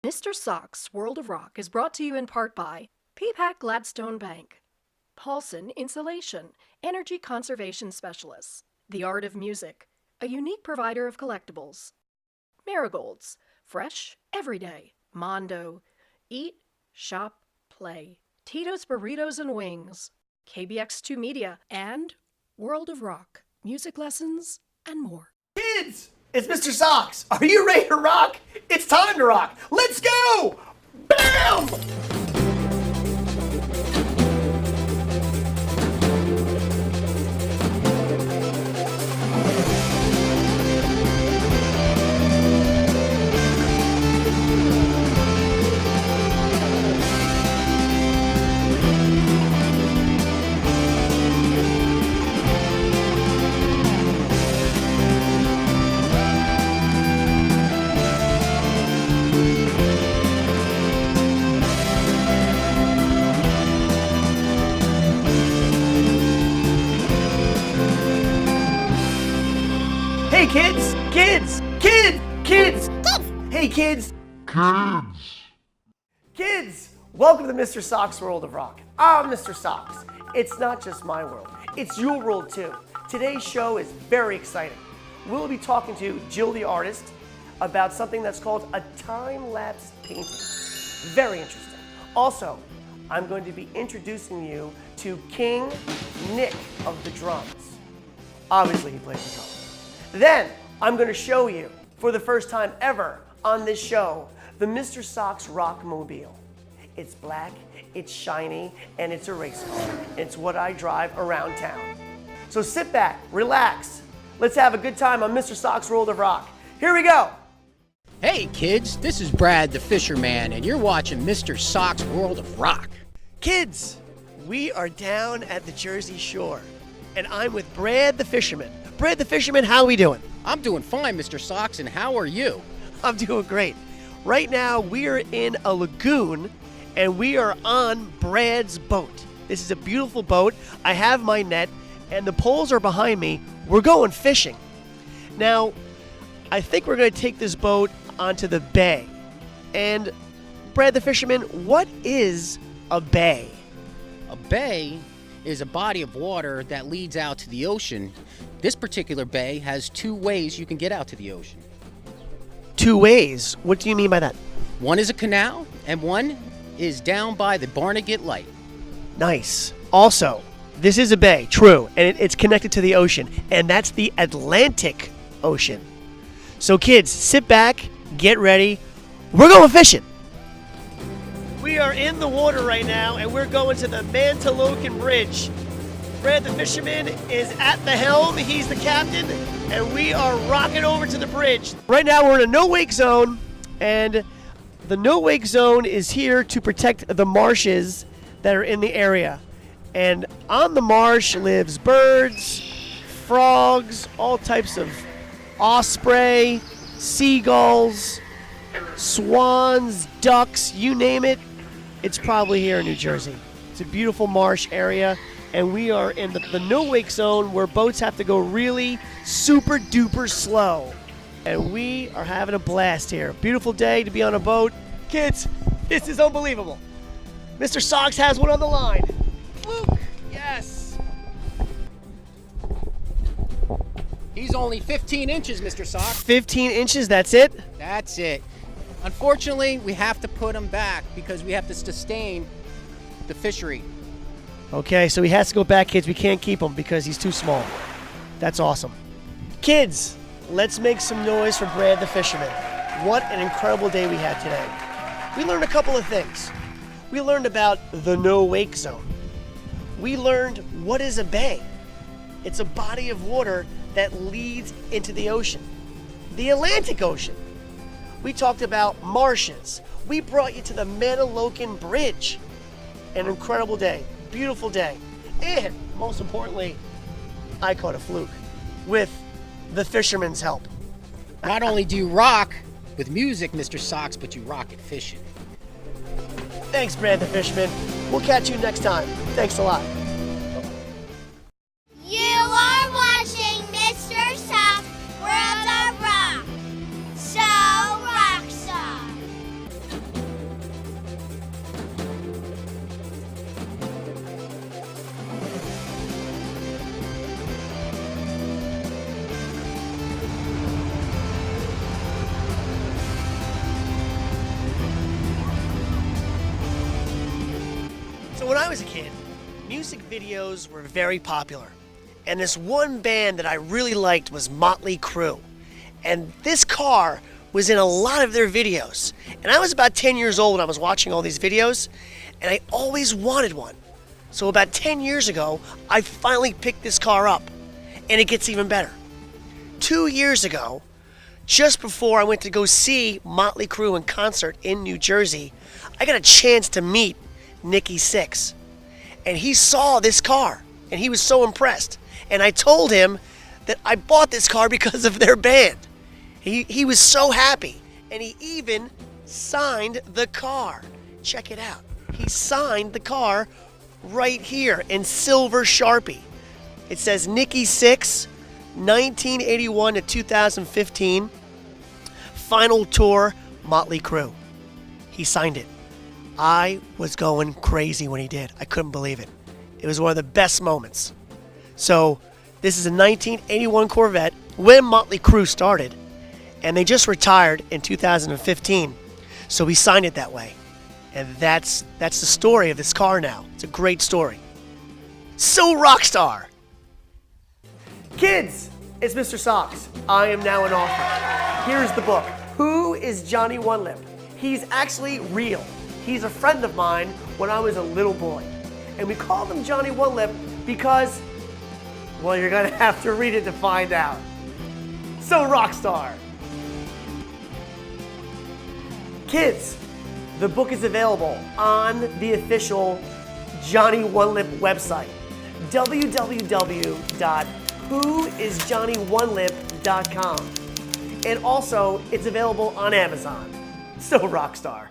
Mr. Sock's World of Rock is brought to you in part by PPAC Gladstone Bank, Paulson Insulation, Energy Conservation Specialists, The Art of Music, a unique provider of collectibles, Marigolds, fresh every day, Mondo, eat, shop, play, Tito's Burritos and Wings, KBX2 Media, and World of Rock, music lessons, and more. Kids, it's Mr. Socks. Are you ready to rock? It's time to rock. Let's go! Bam! Hey kids! Kids! Kids! Kids! Hey kids! Kids! Welcome to Mr. Sock's World of Rock. I'm Mr. Socks. It's not just my world, it's your world too. Today's show is very exciting. We'll be talking to Jill the artist about something that's called a time-lapse painting. Very interesting. Also, I'm going to be introducing you to King Nick of the drums. Obviously, he plays the drums. Then, I'm going to show you, for the first time ever on this show, the Mr. Sock's Rockmobile. It's black, it's shiny, and it's a race car. It's what I drive around town. So sit back, relax. Let's have a good time on Mr. Sock's World of Rock. Here we go. Hey kids, this is Brad the Fisherman, and you're watching Mr. Sock's World of Rock. Kids, we are down at the Jersey Shore, and I'm with Brad the Fisherman. Brad the Fisherman, how are we doing? I'm doing fine, Mr. Socks, and how are you? I'm doing great. Right now, we are in a lagoon, and we are on Brad's boat. This is a beautiful boat. I have my net, and the poles are behind me. We're going fishing. Now, I think we're going to take this boat onto the bay. And, Brad the Fisherman, what is a bay? A bay is a body of water that leads out to the ocean. This particular bay has two ways you can get out to the ocean. Two ways? What do you mean by that? One is a canal, and one is down by the Barnegat Light. Nice. Also, this is a bay, true, and it's connected to the ocean, and that's the Atlantic Ocean. So kids, sit back, get ready. We're going fishing. We are in the water right now, and we're going to the Mantolocan Bridge. Brad the Fisherman is at the helm. He's the captain, and we are rocking over to the bridge. Right now, we're in a no-wake zone, and the no-wake zone is here to protect the marshes that are in the area. And on the marsh lives birds, frogs, all types of osprey, seagulls, swans, ducks, you name it. It's probably here in New Jersey. It's a beautiful marsh area, and we are in the no-wake zone where boats have to go really super duper slow. And we are having a blast here. Beautiful day to be on a boat. Kids, this is unbelievable. Mr. Socks has one on the line. Fluke, yes. He's only 15 inches, Mr. Socks. 15 inches, that's it? That's it. Unfortunately, we have to put him back because we have to sustain the fishery. Okay, so he has to go back, kids. We can't keep him because he's too small. That's awesome. Kids, let's make some noise for Brad the Fisherman. What an incredible day we had today. We learned a couple of things. We learned about the no-wake zone. We learned what is a bay. It's a body of water that leads into the ocean. The Atlantic Ocean. We talked about marshes. We brought you to the Mantolocan Bridge. An incredible day. Beautiful day. And, most importantly, I caught a fluke with the fisherman's help. Not only do you rock with music, Mr. Socks, but you rock at fishing. Thanks, Brad the Fisherman. We'll catch you next time. Thanks a lot. You are watching Mr. Sock's World of Rock. So rock star. So when I was a kid, music videos were very popular. And this one band that I really liked was Motley Crue. And this car was in a lot of their videos. And I was about 10 years old when I was watching all these videos, and I always wanted one. So about 10 years ago, I finally picked this car up. And it gets even better. 2 years ago, just before I went to go see Motley Crue in concert in New Jersey, I got a chance to meet Nikki Sixx. And he saw this car, and he was so impressed. And I told him that I bought this car because of their band. He was so happy, and he even signed the car. Check it out. He signed the car right here in silver Sharpie. It says Nikki Sixx, 1981 to 2015, final tour, Motley Crue. He signed it. I was going crazy when he did. I couldn't believe it. It was one of the best moments. So this is a 1981 Corvette when Motley Crue started, and they just retired in 2015. So we signed it that way. And that's the story of this car now. It's a great story. So Rockstar. Kids, it's Mr. Socks. I am now an author. Here's the book. Who is Johnny One Lip? He's actually real. He's a friend of mine when I was a little boy. And we called him Johnny One Lip because, well, you're gonna have to read it to find out. So Rockstar. Kids, the book is available on the official Johnny One Lip website, www.whoisjohnnyonelip.com. And also, it's available on Amazon. So Rockstar.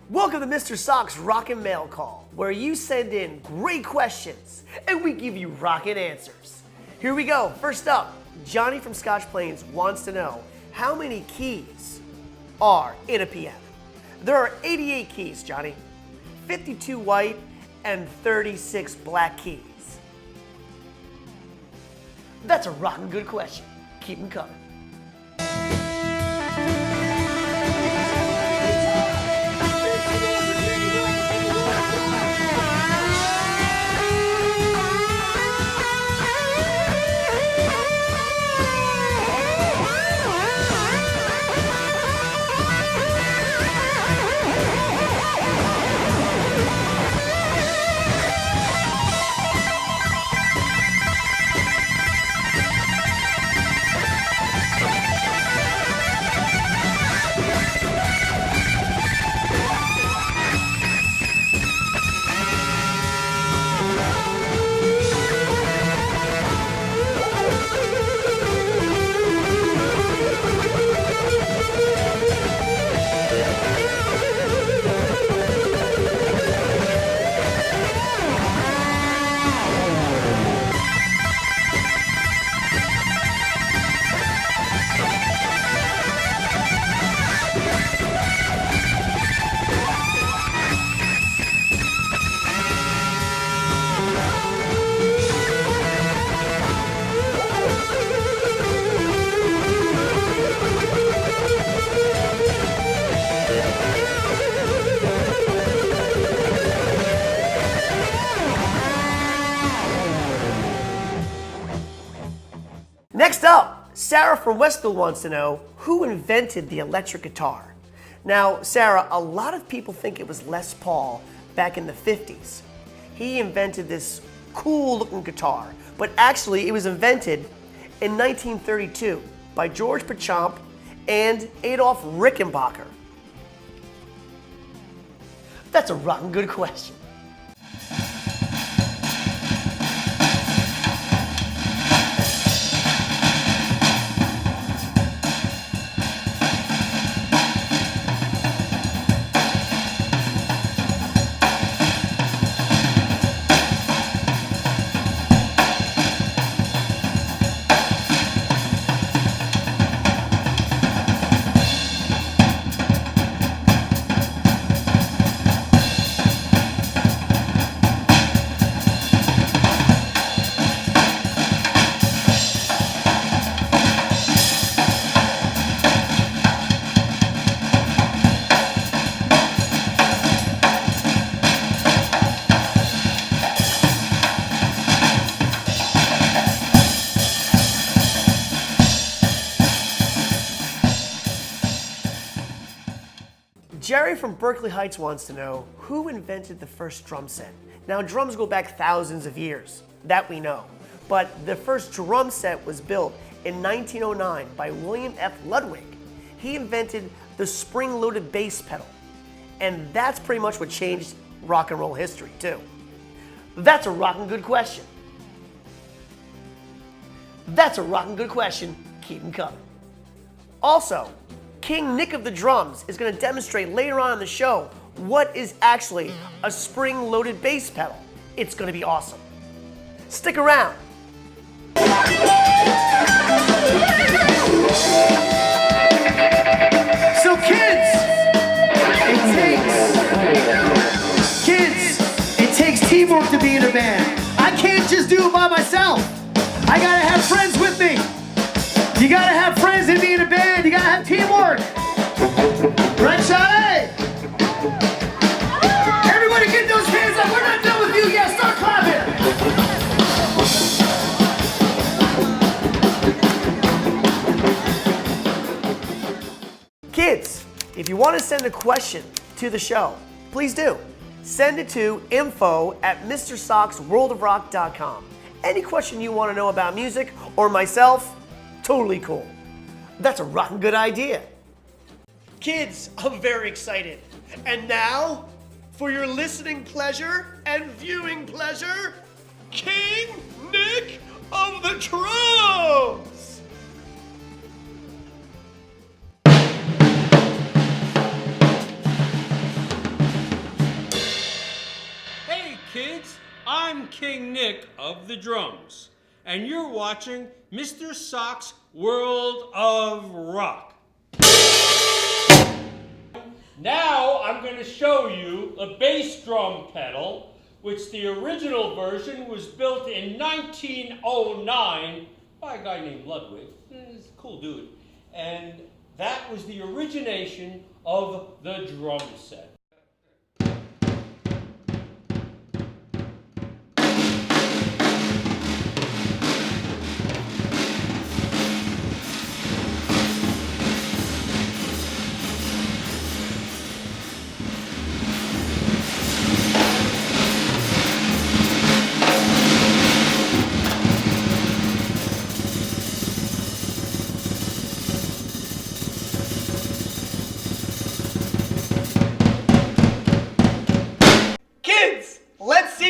Welcome to Mr. Sock's Rockin' Mail Call, where you send in great questions and we give you rockin' answers. Here we go. First up, Johnny from Scotch Plains wants to know how many keys are in a piano. There are 88 keys, Johnny. 52 white and 36 black keys. That's a rockin' good question. Keep them coming. Next up, Sarah from Westville wants to know who invented the electric guitar. Now, Sarah, a lot of people think it was Les Paul back in the 50s. He invented this cool looking guitar, but actually it was invented in 1932 by George Pachamp and Adolf Rickenbacker. That's a rotten good question. Jerry from Berkeley Heights wants to know who invented the first drum set. Now, drums go back thousands of years, that we know. But the first drum set was built in 1909 by William F. Ludwig. He invented the spring-loaded bass pedal. And that's pretty much what changed rock and roll history, too. That's a rockin' good question. That's a rockin' good question. Keep them coming. Also, King Nick of the Drums is going to demonstrate later on in the show what is actually a spring-loaded bass pedal. It's going to be awesome. Stick around. So kids, it takes teamwork to be in a band. I can't just do it by myself. I gotta have friends with me. You gotta have friends and be in a band. You gotta have teamwork. Right, Shai? Everybody get those hands up. We're not done with you yet. Start clapping. Kids, if you want to send a question to the show, please do. Send it to info@MrSocksWorldOfRock.com. Any question you want to know about music or myself, totally cool. That's a rotten good idea. Kids, I'm very excited. And now, for your listening pleasure and viewing pleasure, King Nick of the Drums! Hey kids, I'm King Nick of the Drums, and you're watching Mr. Sock's World of Rock. Now I'm going to show you a bass drum pedal, which the original version was built in 1909 by a guy named Ludwig. He's a cool dude. And that was the origination of the drum set.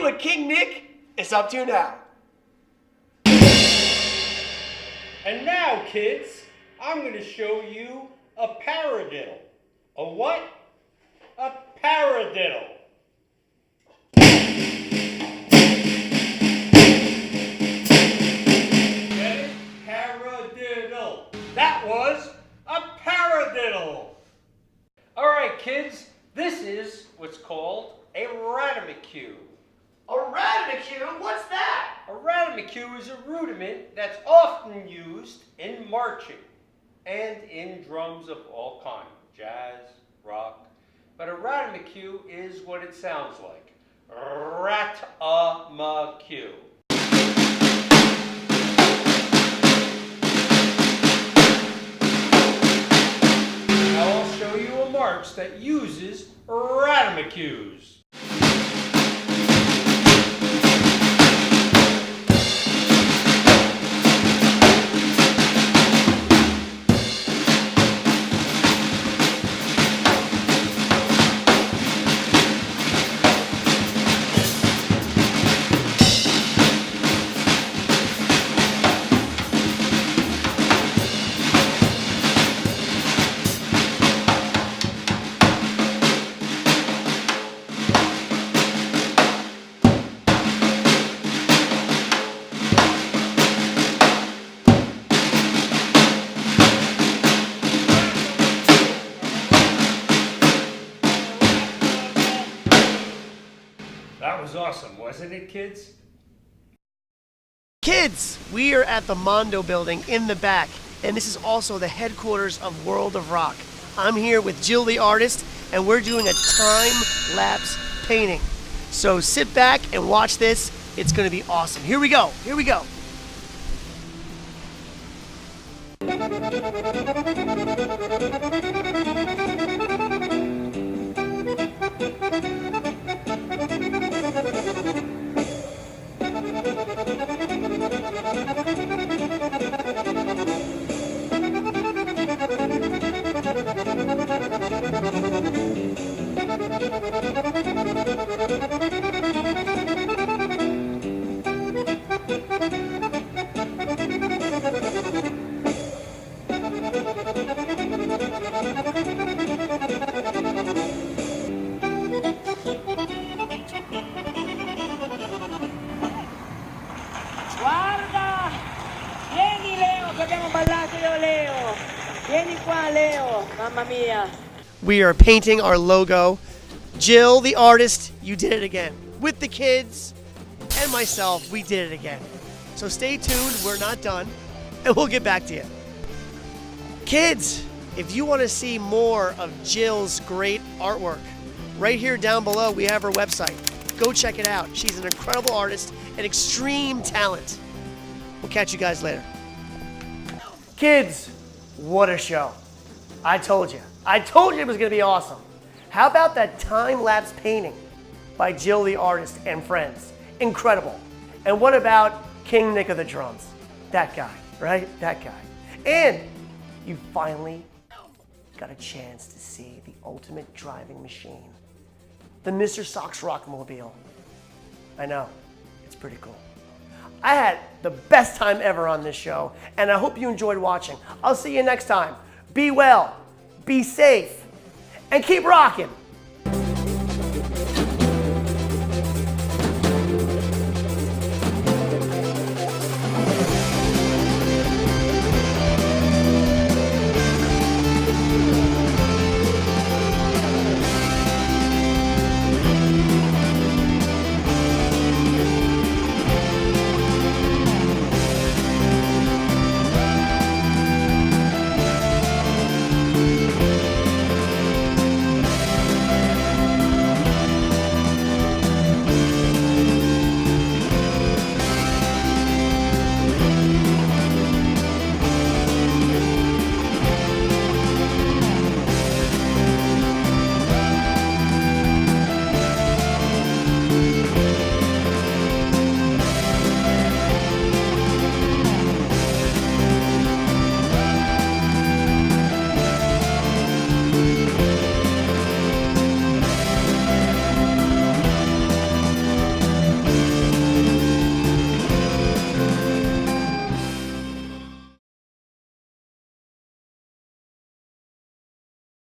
What King Nick is up to now. And now, kids, I'm going to show you a paradiddle. A what? A paradiddle. Get it? Paradiddle. That was a paradiddle. All right, kids, this is what's called a ratamacue. A ratamacue? What's that? A ratamacue is a rudiment that's often used in marching and in drums of all kinds, jazz, rock. But a ratamacue is what it sounds like. Ratamacue. artist that uses ratomacues. That was awesome, wasn't it, kids? Kids, we are at the Mondo building in the back, and this is also the headquarters of World of Rock. I'm here with Jill the artist, and we're doing a time-lapse painting. So sit back and watch this. It's going to be awesome. Here we go. Here we go. Guarda! Vieni Leo, che abbiamo ballato io Leo! Vieni qua Leo, mamma mia! We are painting our logo. Jill, the artist, you did it again. With the kids and myself, we did it again. So stay tuned, we're not done, and we'll get back to you. Kids, if you want to see more of Jill's great artwork, right here down below we have her website. Go check it out. She's an incredible artist and extreme talent. We'll catch you guys later. Kids, what a show. I told you it was going to be awesome. How about that time-lapse painting by Jill the artist and friends? Incredible. And what about King Nick of the drums? That guy, right? That guy. And you finally got a chance to see the ultimate driving machine, the Mr. Sox Rockmobile. I know, it's pretty cool. I had the best time ever on this show, and I hope you enjoyed watching. I'll see you next time. Be well, be safe, and keep rocking.